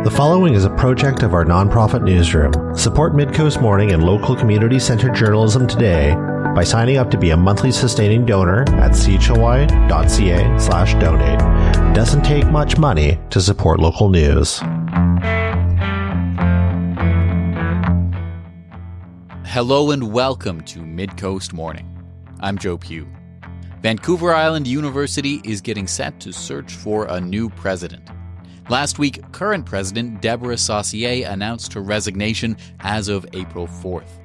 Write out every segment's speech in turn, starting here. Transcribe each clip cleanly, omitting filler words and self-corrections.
The following is a project of our nonprofit newsroom. Support Midcoast Morning and local community-centered journalism today by signing up to be a monthly sustaining donor at chly.ca/donate. It doesn't take much money to support local news. Hello and welcome to Midcoast Morning. I'm Joe Pugh. Vancouver Island University is getting set to search for a new president. Last week, current president Deborah Saucier announced her resignation as of April 4th.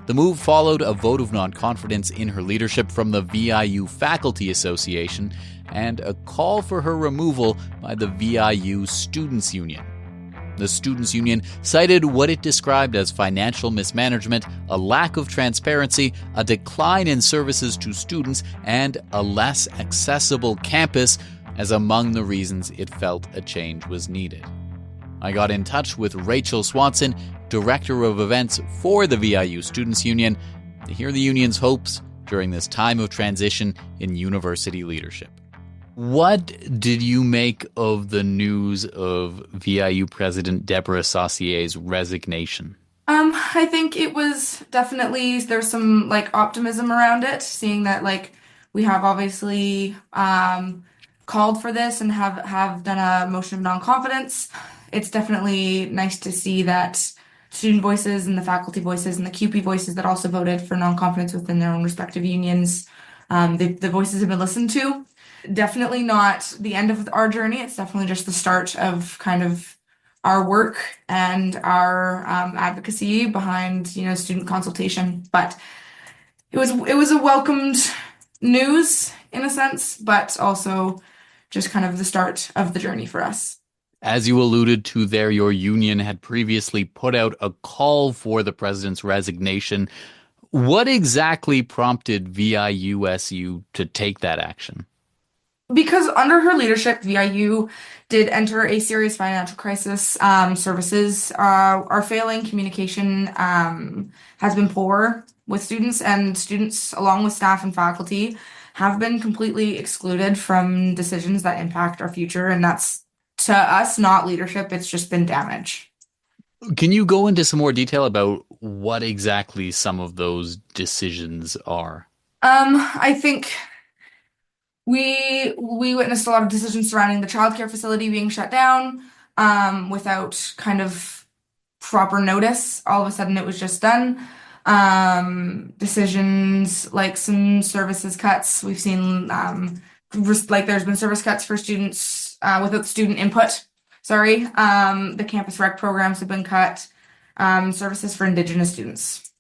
The move followed a vote of non-confidence in her leadership from the VIU Faculty Association and a call for her removal by the VIU Students' Union. The Students' Union cited what it described as financial mismanagement, a lack of transparency, a decline in services to students, and a less accessible campus as among the reasons it felt a change was needed. I got in touch with Rachel Swanson, Director of Events for the VIU Students' Union, to hear the union's hopes during this time of transition in university leadership. What did you make of the news of VIU President Deborah Saucier's resignation? I think it was definitely, there's some optimism around it, seeing that we have obviously called for this and have done a motion of non-confidence. It's definitely nice to see that student voices and the faculty voices and the QP voices that also voted for non-confidence within their own respective unions, the voices have been listened to. Definitely not the end of our journey. It's definitely just the start of kind of our work and our advocacy behind, student consultation. But it was a welcomed news in a sense, but also just kind of the start of the journey for us. As you alluded to there, your union had previously put out a call for the president's resignation. What exactly prompted VIUSU to take that action? Because under her leadership, VIU did enter a serious financial crisis. Services are failing. Communication has been poor with students, and students, along with staff and faculty, have been completely excluded from decisions that impact our future. And that's, to us, not leadership. It's just been damage. Can you go into some more detail about what exactly some of those decisions are? I think we witnessed a lot of decisions surrounding the childcare facility being shut down without kind of proper notice. All of a sudden, it was just done. Decisions like some services cuts. We've seen there's been service cuts for students without student input. The campus rec programs have been cut. Services for Indigenous students.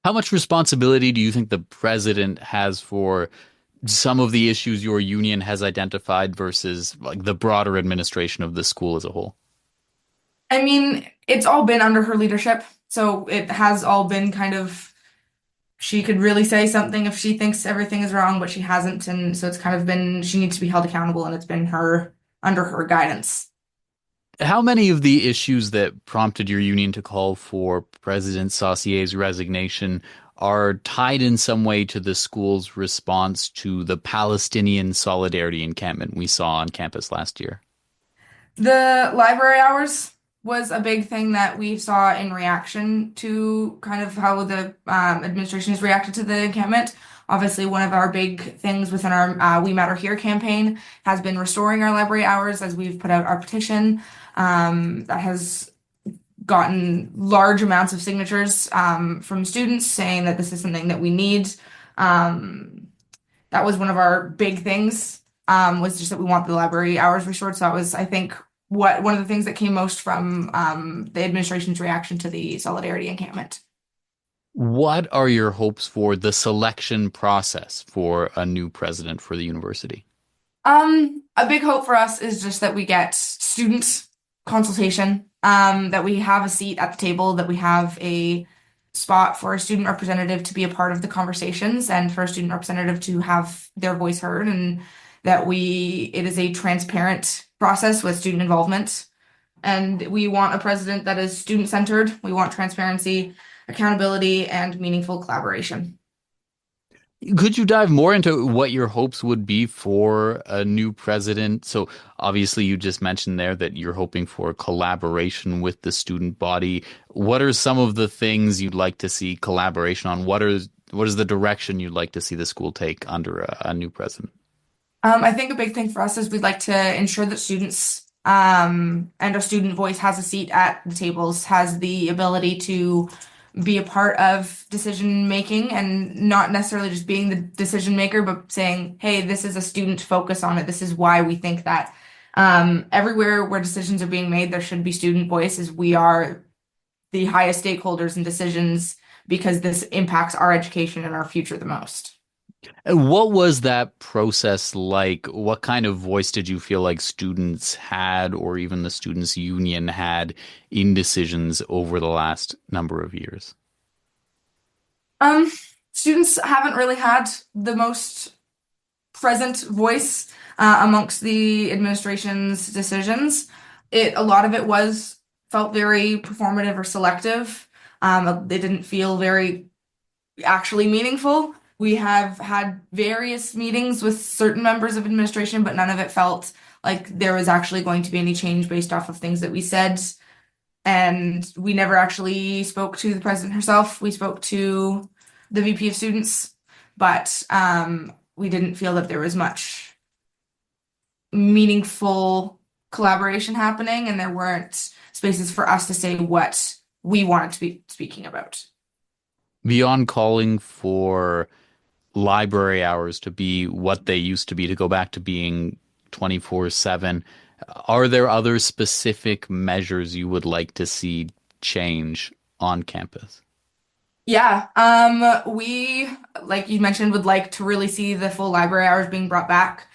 How much responsibility do you think the president has for some of the issues your union has identified versus the broader administration of the school as a whole? I mean, it's all been under her leadership. So it has all been kind of, she could really say something if she thinks everything is wrong, but she hasn't. And so it's kind of been, she needs to be held accountable, and it's been under her guidance. How many of the issues that prompted your union to call for President Saucier's resignation are tied in some way to the school's response to the Palestinian solidarity encampment we saw on campus last year? The library hours was a big thing that we saw in reaction to kind of how the administration has reacted to the encampment. Obviously, one of our big things within our We Matter Here campaign has been restoring our library hours, as we've put out our petition that has gotten large amounts of signatures from students saying that this is something that we need. That was one of our big things, was just that we want the library hours restored. So that was, I think, one of the things that came most from the administration's reaction to the solidarity encampment. What are your hopes for the selection process for a new president for the university? A big hope for us is just that we get student consultation, that we have a seat at the table, that we have a spot for a student representative to be a part of the conversations and for a student representative to have their voice heard, and that it is a transparent process with student involvement. And we want a president that is student-centered. We want transparency, accountability, and meaningful collaboration. Could you dive more into what your hopes would be for a new president? So obviously you just mentioned there that you're hoping for collaboration with the student body. What are some of the things you'd like to see collaboration on? What is the direction you'd like to see the school take under a new president? I think a big thing for us is we'd like to ensure that students and our student voice has a seat at the tables, has the ability to be a part of decision making and not necessarily just being the decision maker, but saying, hey, this is a student focus on it. This is why we think that everywhere where decisions are being made, there should be student voice, as we are the highest stakeholders in decisions because this impacts our education and our future the most. And what was that process like? What kind of voice did you feel like students had, or even the students' union had, in decisions over the last number of years? Um, Students haven't really had the most present voice amongst the administration's decisions. A lot of it was felt very performative or selective. They didn't feel very actually meaningful. We have had various meetings with certain members of administration, but none of it felt like there was actually going to be any change based off of things that we said. And we never actually spoke to the president herself. We spoke to the VP of students, but we didn't feel that there was much meaningful collaboration happening, and there weren't spaces for us to say what we wanted to be speaking about. Beyond calling for library hours to be what they used to be, to go back to being 24/7, are there other specific measures you would like to see change on campus? Yeah, we, like you mentioned, would like to really see the full library hours being brought back.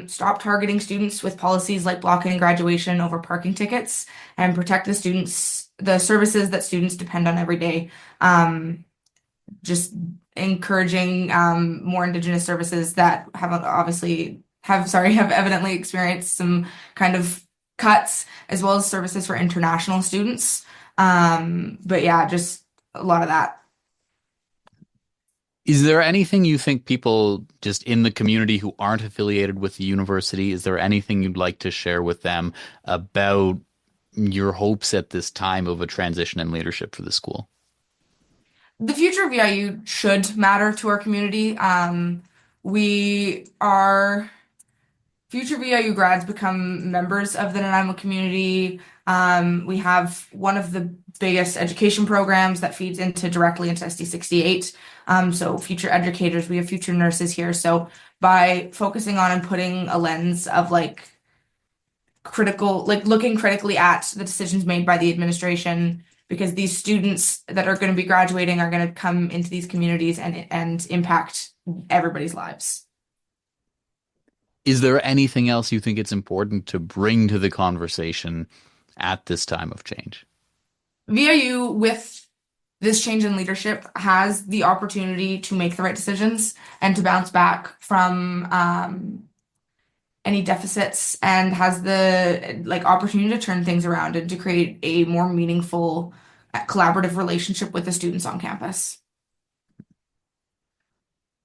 Stop targeting students with policies like blocking graduation over parking tickets, and protect the services that students depend on every day. Just encouraging more Indigenous services that have evidently experienced some kind of cuts, as well as services for international students. But yeah, just a lot of that. Is there anything you think people just in the community who aren't affiliated with the university, is there anything you'd like to share with them about your hopes at this time of a transition in leadership for the school? The future of VIU should matter to our community. We are Future VIU grads become members of the Nanaimo community. We have one of the biggest education programs that feeds directly into SD68. So future educators, we have future nurses here. So by focusing on and putting a lens of looking critically at the decisions made by the administration, because these students that are going to be graduating are going to come into these communities and impact everybody's lives. Is there anything else you think it's important to bring to the conversation at this time of change? VIU, with this change in leadership, has the opportunity to make the right decisions and to bounce back from any deficits, and has the opportunity to turn things around and to create a more meaningful, collaborative relationship with the students on campus.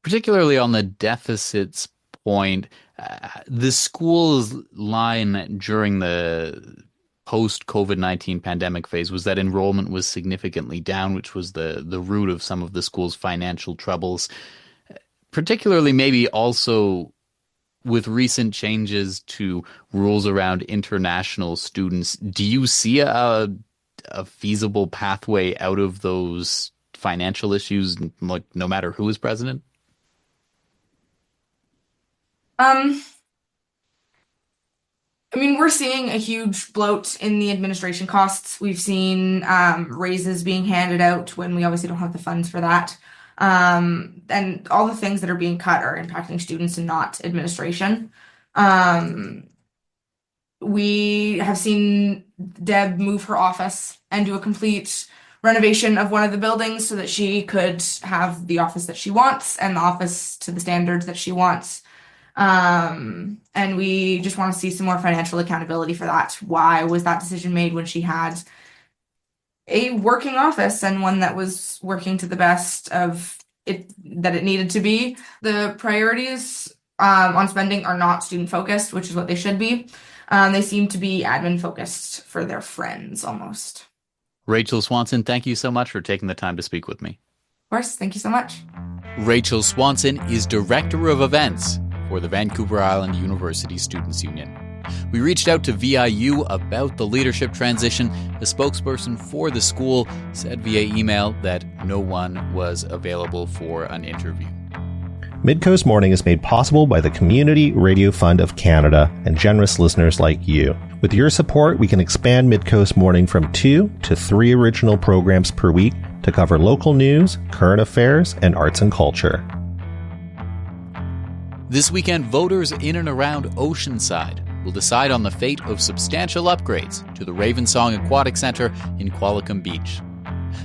Particularly on the deficits point, the school's line during the post-COVID-19 pandemic phase was that enrollment was significantly down, which was the root of some of the school's financial troubles. Particularly maybe also with recent changes to rules around international students, do you see a feasible pathway out of those financial issues, like no matter who is president? Um, I mean, we're seeing a huge bloat in the administration costs. We've seen raises being handed out when we obviously don't have the funds for that. And all the things that are being cut are impacting students and not administration. We have seen Deb move her office and do a complete renovation of one of the buildings so that she could have the office that she wants and the office to the standards that she wants. And we just want to see some more financial accountability for that. Why was that decision made when she had a working office and one that was working to the best of it needed to be. The priorities on spending are not student focused, which is what they should be. They seem to be admin focused for their friends almost. Rachel Swanson, thank you so much for taking the time to speak with me. Of course, thank you so much. Rachel Swanson is Director of Events for the Vancouver Island University Students' Union. We reached out to VIU about the leadership transition. The spokesperson for the school said via email that no one was available for an interview. Midcoast Morning is made possible by the Community Radio Fund of Canada and generous listeners like you. With your support, we can expand Midcoast Morning from 2 to 3 original programs per week to cover local news, current affairs, and arts and culture. This weekend, voters in and around Oceanside will decide on the fate of substantial upgrades to the Ravensong Aquatic Centre in Qualicum Beach.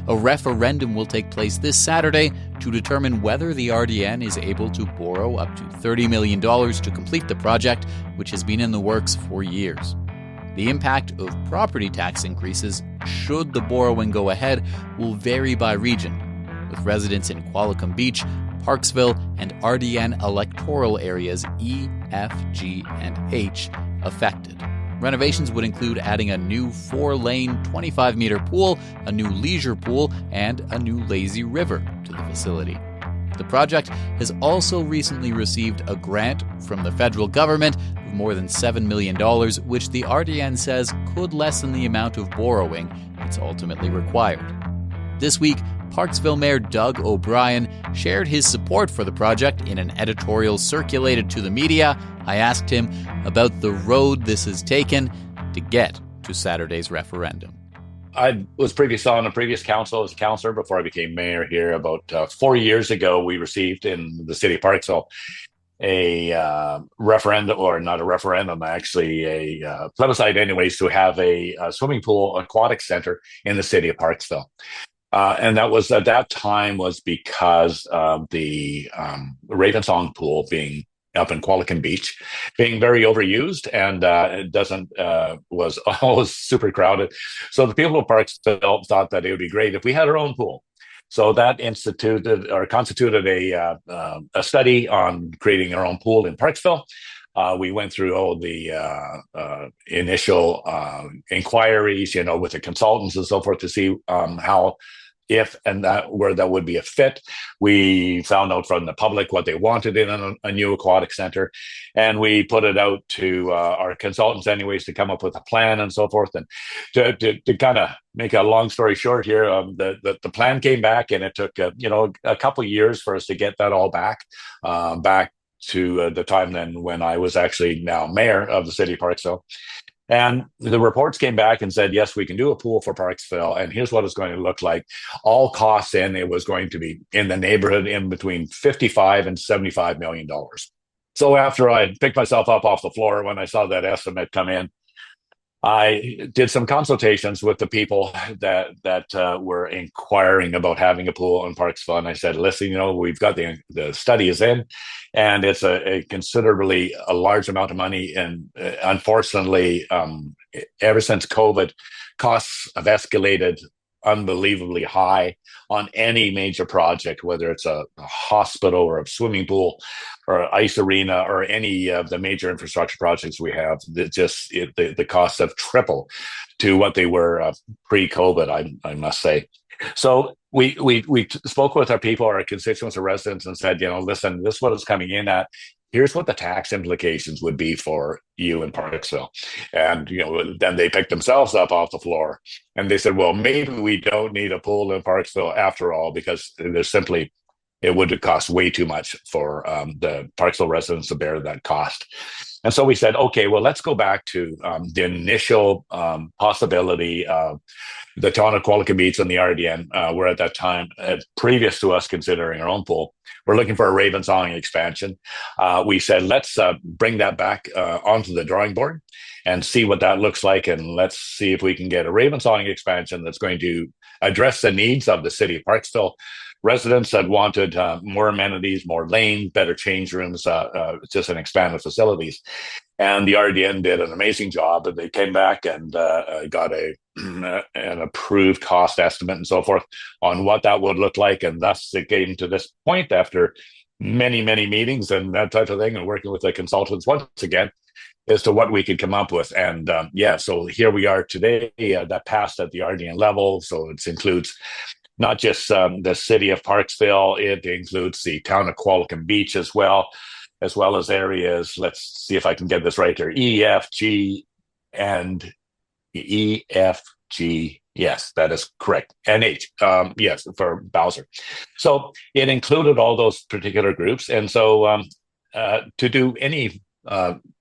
A referendum will take place this Saturday to determine whether the RDN is able to borrow up to $30 million to complete the project, which has been in the works for years. The impact of property tax increases, should the borrowing go ahead, will vary by region, with residents in Qualicum Beach, Parksville, and RDN electoral areas E, F, G, and H affected. Renovations would include adding a new 4-lane, 25-meter pool, a new leisure pool, and a new lazy river to the facility. The project has also recently received a grant from the federal government of more than $7 million, which the RDN says could lessen the amount of borrowing it's ultimately required. This week, Parksville Mayor Doug O'Brien shared his support for the project in an editorial circulated to the media. I asked him about the road this has taken to get to Saturday's referendum. I was previously on a previous council as a councillor before I became mayor here. About 4 years ago, we received in the city of Parksville a referendum, or not a referendum, actually a plebiscite anyways, to have a swimming pool aquatic centre in the city of Parksville. And that was at that time was because of the Ravensong pool being up in Qualicum Beach, being very overused, and it was always super crowded. So the people of Parksville thought that it would be great if we had our own pool. So that constituted a study on creating our own pool in Parksville. We went through all the initial inquiries, with the consultants and so forth to see how, if and where that would be a fit. We found out from the public what they wanted in a new aquatic center, and we put it out to our consultants anyways to come up with a plan and so forth. And to kind of make a long story short here, the plan came back, and it took a couple of years for us to get that all back to the time then when I was actually now mayor of the city of Parksville. And the reports came back and said, yes, we can do a pool for Parksville, and here's what it's going to look like. All costs in, it was going to be in the neighborhood in between $55 and $75 million. So after I picked myself up off the floor when I saw that estimate come in, I did some consultations with the people that were inquiring about having a pool in Parksville. And I said, listen, we've got the study is in, and it's a considerably a large amount of money. And unfortunately, ever since COVID, costs have escalated unbelievably high on any major project, whether it's a hospital or a swimming pool or an ice arena or any of the major infrastructure projects we have. The costs have tripled to what they were pre-COVID, I must say. So we spoke with our people, our constituents, our residents, and said, listen, this is what it's coming in at. Here's what the tax implications would be for you in Parksville. And, then they picked themselves up off the floor and they said, well, maybe we don't need a pool in Parksville after all, because it would cost way too much for the Parksville residents to bear that cost. And so we said, okay, well, let's go back to the initial possibility of the town of Qualicum Beach and the RDN were at that time, previous to us considering our own pool. We're looking for a Ravensong expansion. We said, let's bring that back onto the drawing board and see what that looks like. And let's see if we can get a Ravensong expansion that's going to address the needs of the city of Parksville. Residents that wanted more amenities, more lanes, better change rooms, just an expanded facilities. And the RDN did an amazing job. And they came back and got a an approved cost estimate and so forth on what that would look like. And thus it came to this point after many, many meetings and that type of thing, and working with the consultants once again as to what we could come up with. And so here we are today. That passed at the RDN level. So it includes not just the city of Parksville, it includes the town of Qualicum Beach as well as areas, let's see if I can get this right here, E, F, G, and E, F, G, yes, that is correct, and H, yes, for Bowser. So it included all those particular groups. And so to do any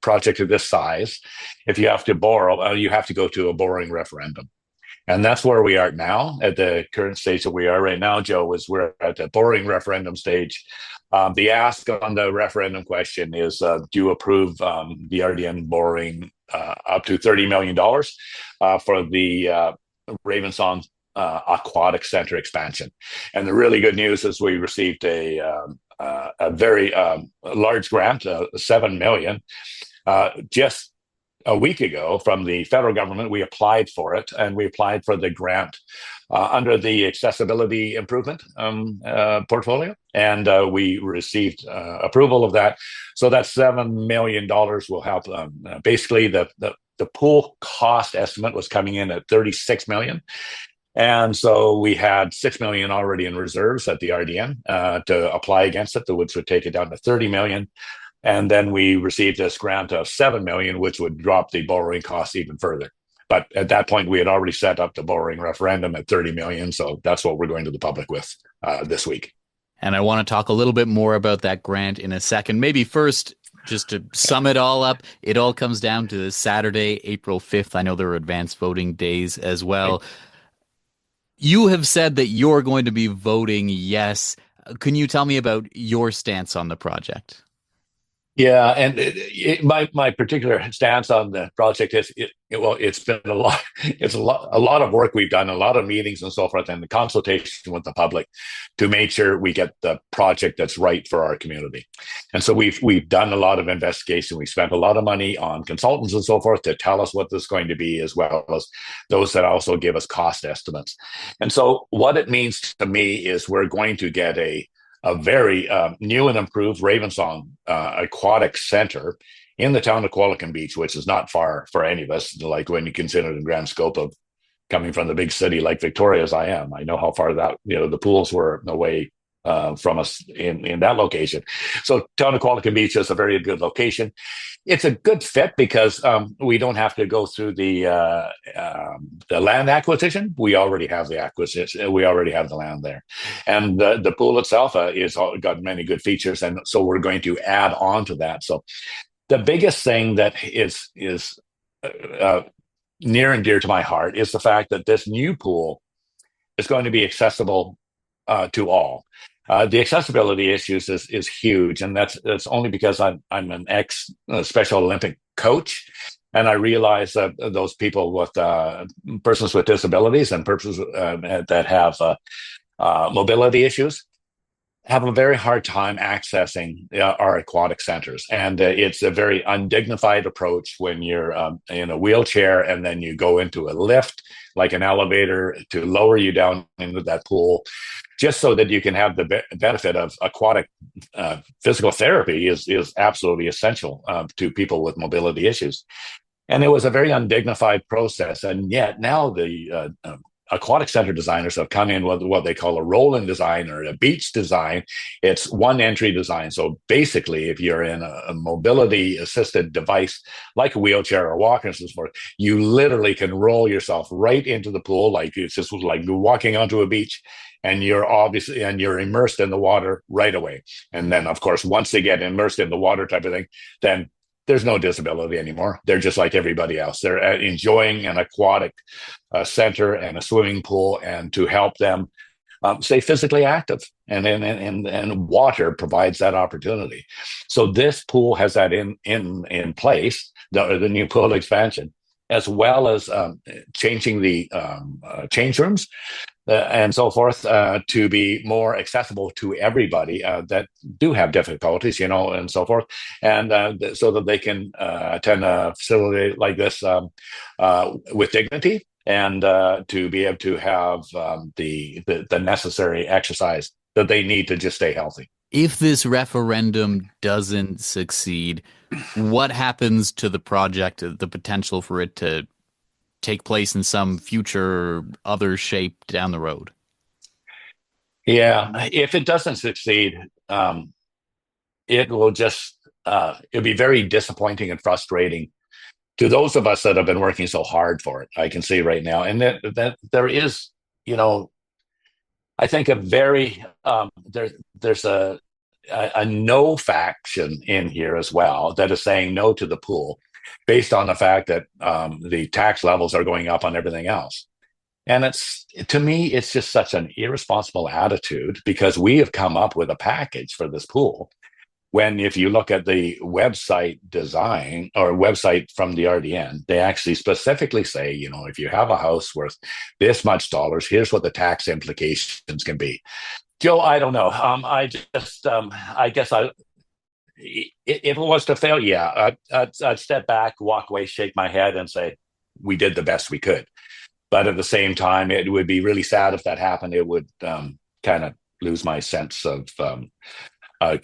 project of this size, if you have to borrow, you have to go to a borrowing referendum. And that's where we are now at the current stage that we are right now, Joe, is we're at the borrowing referendum stage. The ask on the referendum question is, do you approve the RDN borrowing up to $30 million for the Ravensong Aquatic Centre expansion? And the really good news is we received a very large grant, $7 million, just a week ago from the federal government. We applied for it, and we applied for the grant under the accessibility improvement portfolio, and we received approval of that. So that $7 million will help. Basically, the pool cost estimate was coming in at $36 million. And so we had $6 million already in reserves at the RDN to apply against it, which would take it down to $30 million. And then we received this grant of $7 million, which would drop the borrowing costs even further. But at that point, we had already set up the borrowing referendum at $30 million. So that's what we're going to the public with this week. And I want to talk a little bit more about that grant in a second. Maybe first, just to sum it all up, it all comes down to this Saturday, April 5th. I know there are advanced voting days as well. You have said that you're going to be voting yes. Can you tell me about your stance on the project? Yeah, and my particular stance on the project is it's been a lot. It's a lot of work we've done, a lot of meetings and so forth, and the consultation with the public to make sure we get the project that's right for our community. And so we've done a lot of investigation. We spent a lot of money on consultants and so forth to tell us what this is going to be, as well as those that also give us cost estimates. And so what it means to me is we're going to get a very new and improved Ravensong Aquatic Centre in the town of Qualicum Beach, which is not far for any of us, like when you consider the grand scope of coming from the big city like Victoria as I am. I know how far that, the pools were away from us in that location. So town of Qualicum Beach is a very good location. It's a good fit because we don't have to go through the land acquisition. We already have the acquisition. We already have the land there, and the pool itself is got many good features, and so we're going to add on to that. So the biggest thing that is near and dear to my heart is the fact that this new pool is going to be accessible to all. The accessibility issues is huge, and that's only because I'm an ex Special Olympic coach, and I realize that those people with persons with disabilities and persons that have mobility issues have a very hard time accessing our aquatic centers. And it's a very undignified approach when you're in a wheelchair and then you go into a lift, like an elevator, to lower you down into that pool, just so that you can have the benefit of aquatic physical therapy is absolutely essential to people with mobility issues. And it was a very undignified process. And yet now the aquatic center designers have come in with what they call a roll-in design or a beach design. It's one entry design. So basically, if you're in a mobility assisted device like a wheelchair or walker and so forth, you literally can roll yourself right into the pool, like it's just like walking onto a beach, and you're immersed in the water right away. And then, of course, once they get immersed in the water type of thing, then there's no disability anymore. They're just like everybody else. They're enjoying an aquatic center and a swimming pool, and to help them stay physically active. And water provides that opportunity. So this pool has that in place, the new pool expansion, as well as changing the change rooms and so forth to be more accessible to everybody that do have difficulties, and so forth, and so that they can attend a facility like this with dignity and to be able to have the necessary exercise that they need to just stay healthy. If this referendum doesn't succeed, what happens to the project, the potential for it to take place in some future other shape down the road? Yeah, if it doesn't succeed, it will just it'll be very disappointing and frustrating to those of us that have been working so hard for it. I can see right now, and that there is, I think a very there's a no faction in here as well that is saying no to the pool based on the fact that the tax levels are going up on everything else. And to me, it's just such an irresponsible attitude, because we have come up with a package for this pool. When if you look at the website design or website from the RDN, they actually specifically say, if you have a house worth this much dollars, here's what the tax implications can be. Joe, I don't know. I guess if it was to fail, I'd step back, walk away, shake my head, and say we did the best we could. But at the same time, it would be really sad if that happened. It would kind of lose my sense of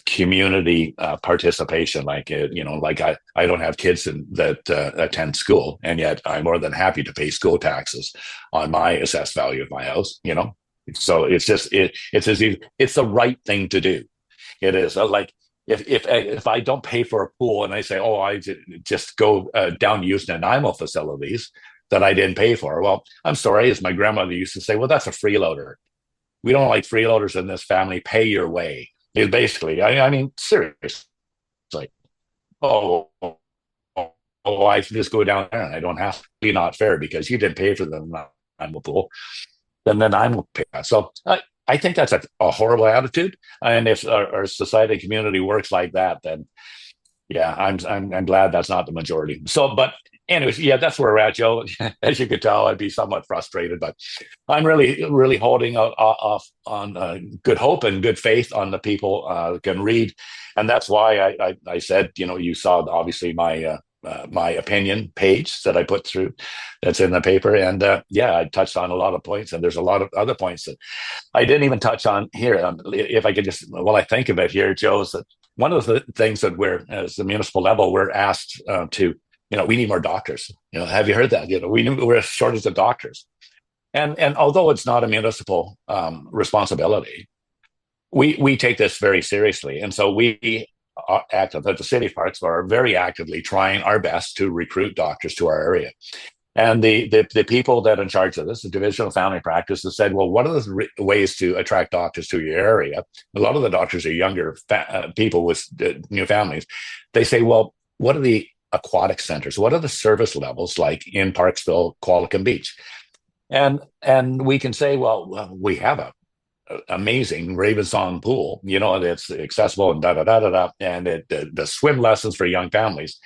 community participation. Like I don't have kids that attend school, and yet I'm more than happy to pay school taxes on my assessed value of my house. So it's just it's the right thing to do. It is like if I don't pay for a pool and I say, I just go down to use Nanaimo facilities that I didn't pay for. Well, I'm sorry, as my grandmother used to say, well, that's a freeloader. We don't like freeloaders in this family. Pay your way. It basically, I mean, seriously. I just go down there and I don't have to. Be not fair because you didn't pay for the Nanaimo pool. Then I'm going to pay. So I think that's a horrible attitude. And if our society and community works like that, then yeah, I'm glad that's not the majority. So, but anyways, that's where we're at, Joe. As you could tell, I'd be somewhat frustrated, but I'm really, really holding off on good hope and good faith on the people who can read. And that's why I said, you saw obviously my opinion page that I put through that's in the paper. And I touched on a lot of points, and there's a lot of other points that I didn't even touch on here. If I could just, while I think of it here, Joe, is that one of the things that we're, as the municipal level, we're asked to, we need more doctors. Have you heard that? We're a shortage of doctors. And although it's not a municipal responsibility, we take this very seriously. And so we at the City of Parksville are very actively trying our best to recruit doctors to our area. And the people that are in charge of this, the Division of Family Practice, has said, well, what are the ways to attract doctors to your area? A lot of the doctors are younger people with new families. They say, well, what are the aquatic centers? What are the service levels like in Parksville, Qualicum Beach? And we can say, well, we have a amazing Ravensong pool, that's accessible and and the swim lessons for young families.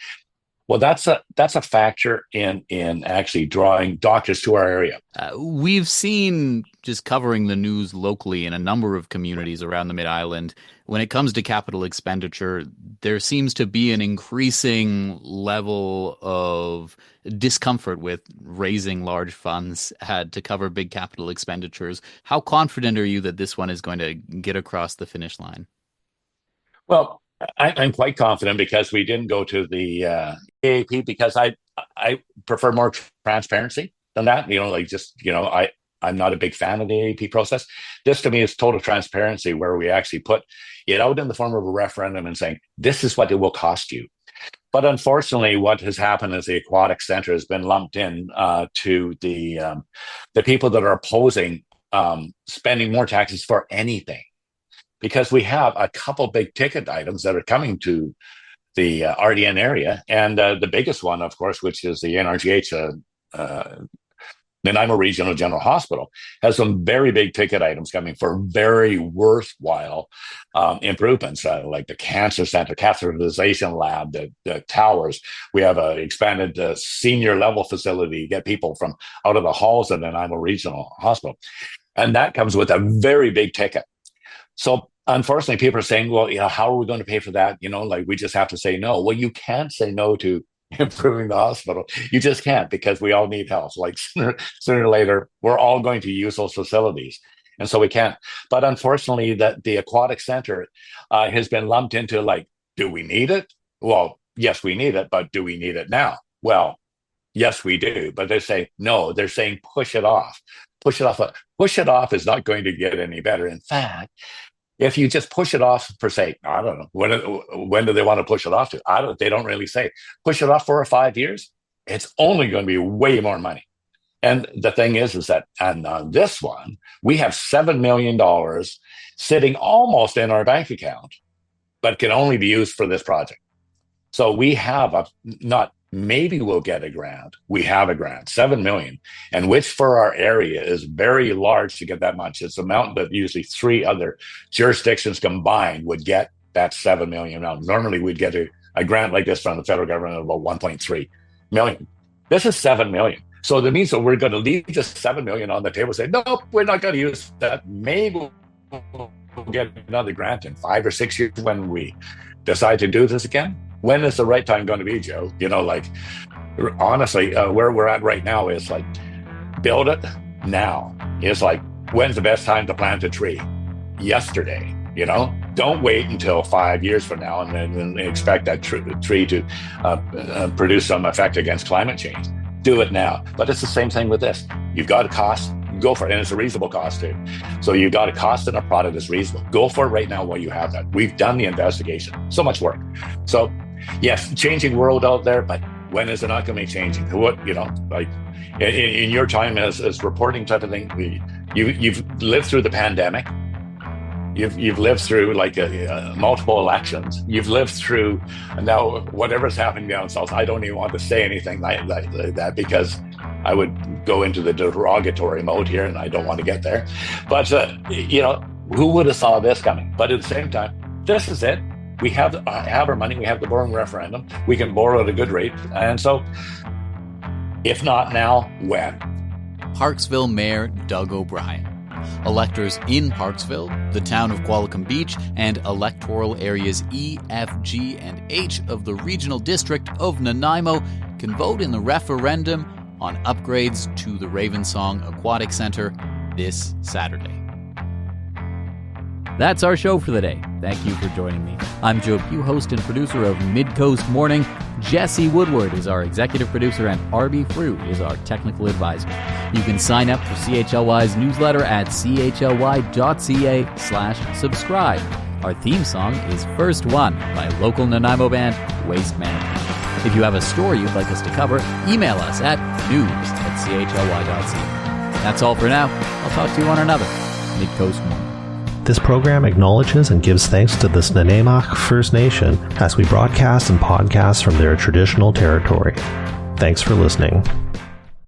Well, that's a factor in actually drawing doctors to our area. We've seen, just covering the news locally in a number of communities around the Mid-Island, when it comes to capital expenditure, there seems to be an increasing level of discomfort with raising large funds to cover big capital expenditures. How confident are you that this one is going to get across the finish line? Well, I'm quite confident, because we didn't go to the AAP, because I prefer more transparency than that. I'm not a big fan of the AAP process. This to me is total transparency, where we actually put it out in the form of a referendum and saying, this is what it will cost you. But unfortunately, what has happened is the Aquatic Centre has been lumped in to the people that are opposing spending more taxes for anything. Because we have a couple big ticket items that are coming to the RDN area. And the biggest one, of course, which is the NRGH, Nanaimo Regional General Hospital, has some very big ticket items coming for very worthwhile improvements, like the cancer center, catheterization lab, the towers. We have an expanded senior level facility to get people from out of the halls of Nanaimo Regional Hospital. And that comes with a very big ticket. So unfortunately, people are saying, well, how are we going to pay for that? We just have to say no. Well, you can't say no to, improving the hospital. You just can't, because we all need health. Like sooner or later, we're all going to use those facilities. And so we can't. But unfortunately, the aquatic center has been lumped into, like, do we need it? Well, yes, we need it, but do we need it now? Well, yes, we do. But they say, no, they're saying push it off. Push it off. Push it off is not going to get any better. In fact, if you just push it off for, say, I don't know, when do they want to push it off to? They don't really say. Push it off 4 or 5 years, it's only going to be way more money. And the thing is that on this one, we have $7 million sitting almost in our bank account, but can only be used for this project. So we have maybe we'll get a grant. We have a grant, $7 million, and which for our area is very large to get that much. It's the amount that usually 3 other jurisdictions combined would get that $7 million. Now, normally we'd get a grant like this from the federal government of about $1.3 million. This is $7 million. So that means that we're going to leave just $7 million on the table and say, nope, we're not going to use that. Maybe we'll get another grant in 5 or 6 years when we decide to do this again. When is the right time going to be, Joe? Like, honestly, where we're at right now is like, build it now. It's like, when's the best time to plant a tree? Yesterday, Don't wait until 5 years from now and then expect that tree to produce some effect against climate change. Do it now. But it's the same thing with this. You've got a cost, go for it. And it's a reasonable cost too. So you've got a cost and a product that's reasonable. Go for it right now while you have that. We've done the investigation. So much work. So yes, changing world out there, but when is it not going to be changing? Like in your time as reporting type of thing, you've lived through the pandemic. You've lived through like multiple elections. You've lived through now whatever's happening down south. I don't even want to say anything like that because I would go into the derogatory mode here, and I don't want to get there. But who would have saw this coming? But at the same time, this is it. We have our money. We have the borrowing referendum. We can borrow at a good rate, and so if not now, when? Parksville Mayor Doug O'Brien. Electors in Parksville, the town of Qualicum Beach, and electoral areas E, F, G, and H of the regional district of Nanaimo can vote in the referendum on upgrades to the Ravensong Aquatic Centre this Saturday. That's our show for the day. Thank you for joining me. I'm Joe Pugh, host and producer of Midcoast Morning. Jesse Woodward is our executive producer, and Arby Frew is our technical advisor. You can sign up for CHLY's newsletter at chly.ca/subscribe. Our theme song is First One by local Nanaimo band Waste Management. If you have a story you'd like us to cover, email us at news@chly.ca. That's all for now. I'll talk to you on another Midcoast Morning. This program acknowledges and gives thanks to the Snuneymuxw First Nation as we broadcast and podcast from their traditional territory. Thanks for listening.